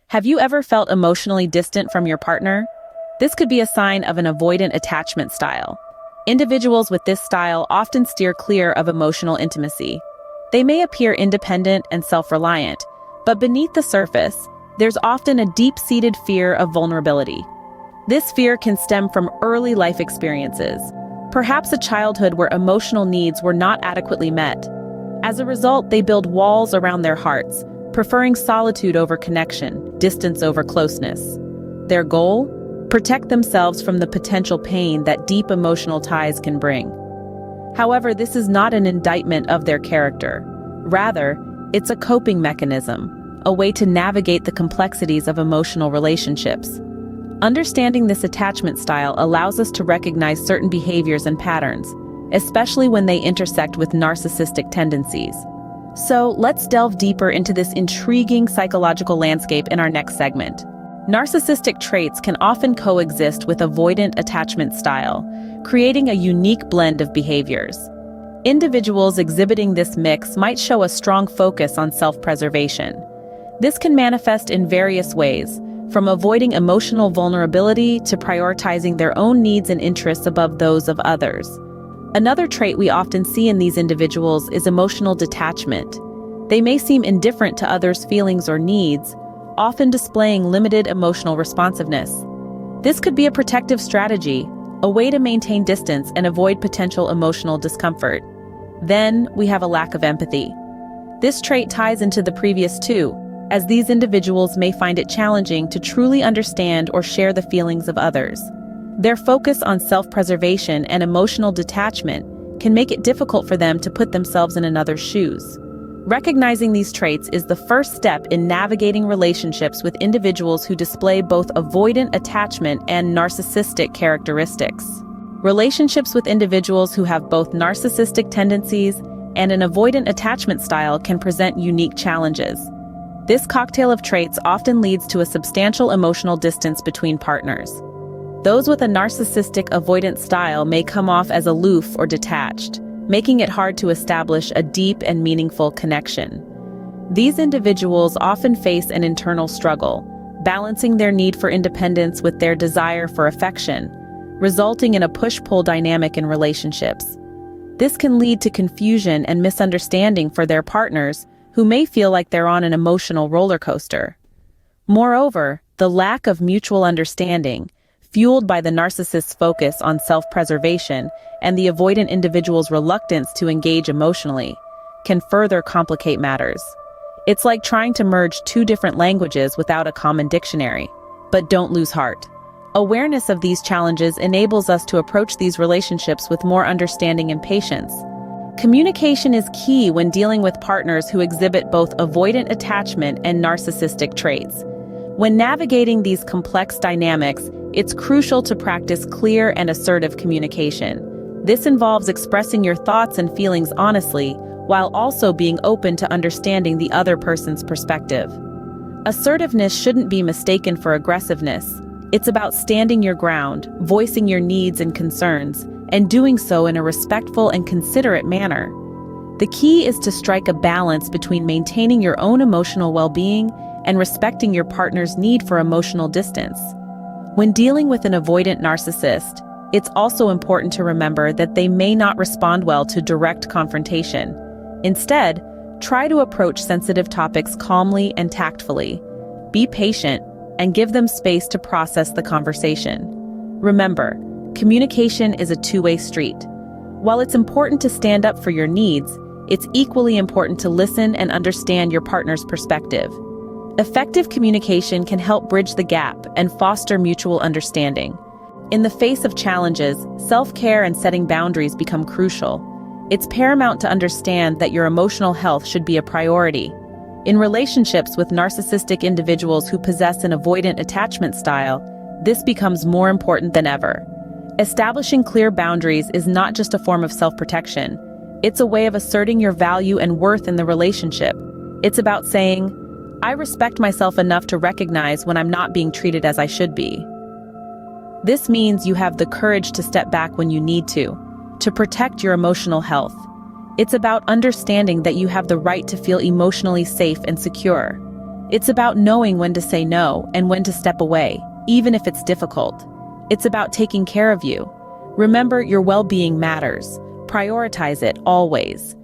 Have you ever felt emotionally distant from your partner? This could be a sign of an avoidant attachment style. Individuals with this style often steer clear of emotional intimacy. They may appear independent and self-reliant, but beneath the surface, there's often a deep-seated fear of vulnerability. This fear can stem from early life experiences, perhaps a childhood where emotional needs were not adequately met. As a result, they build walls around their hearts, preferring solitude over connection, distance over closeness. Their goal? Protect themselves from the potential pain that deep emotional ties can bring. However, this is not an indictment of their character. Rather, it's a coping mechanism, a way to navigate the complexities of emotional relationships. Understanding this attachment style allows us to recognize certain behaviors and patterns, especially when they intersect with narcissistic tendencies. So, let's delve deeper into this intriguing psychological landscape in our next segment. Narcissistic traits can often coexist with avoidant attachment style, creating a unique blend of behaviors. Individuals exhibiting this mix might show a strong focus on self-preservation. This can manifest in various ways, from avoiding emotional vulnerability to prioritizing their own needs and interests above those of others. Another trait we often see in these individuals is emotional detachment. They may seem indifferent to others' feelings or needs, often displaying limited emotional responsiveness. This could be a protective strategy, a way to maintain distance and avoid potential emotional discomfort. Then, we have a lack of empathy. This trait ties into the previous two, as these individuals may find it challenging to truly understand or share the feelings of others. Their focus on self-preservation and emotional detachment can make it difficult for them to put themselves in another's shoes. Recognizing these traits is the first step in navigating relationships with individuals who display both avoidant attachment and narcissistic characteristics. Relationships with individuals who have both narcissistic tendencies and an avoidant attachment style can present unique challenges. This cocktail of traits often leads to a substantial emotional distance between partners. Those with a narcissistic avoidant style may come off as aloof or detached, making it hard to establish a deep and meaningful connection. These individuals often face an internal struggle, balancing their need for independence with their desire for affection, resulting in a push-pull dynamic in relationships. This can lead to confusion and misunderstanding for their partners, who may feel like they're on an emotional roller coaster. Moreover, the lack of mutual understanding, fueled by the narcissist's focus on self-preservation and the avoidant individual's reluctance to engage emotionally, can further complicate matters. It's like trying to merge two different languages without a common dictionary. But don't lose heart. Awareness of these challenges enables us to approach these relationships with more understanding and patience. Communication is key when dealing with partners who exhibit both avoidant attachment and narcissistic traits. When navigating these complex dynamics, it's crucial to practice clear and assertive communication. This involves expressing your thoughts and feelings honestly, while also being open to understanding the other person's perspective. Assertiveness shouldn't be mistaken for aggressiveness. It's about standing your ground, voicing your needs and concerns, and doing so in a respectful and considerate manner. The key is to strike a balance between maintaining your own emotional well-being and respecting your partner's need for emotional distance. When dealing with an avoidant narcissist, it's also important to remember that they may not respond well to direct confrontation. Instead, try to approach sensitive topics calmly and tactfully. Be patient and give them space to process the conversation. Remember, communication is a two-way street. While it's important to stand up for your needs, it's equally important to listen and understand your partner's perspective. Effective communication can help bridge the gap and foster mutual understanding. In the face of challenges, self-care and setting boundaries become crucial. It's paramount to understand that your emotional health should be a priority. In relationships with narcissistic individuals who possess an avoidant attachment style, this becomes more important than ever. Establishing clear boundaries is not just a form of self-protection. It's a way of asserting your value and worth in the relationship. It's about saying, I respect myself enough to recognize when I'm not being treated as I should be. This means you have the courage to step back when you need to protect your emotional health. It's about understanding that you have the right to feel emotionally safe and secure. It's about knowing when to say no and when to step away, even if it's difficult. It's about taking care of you. Remember, your well-being matters. Prioritize it always.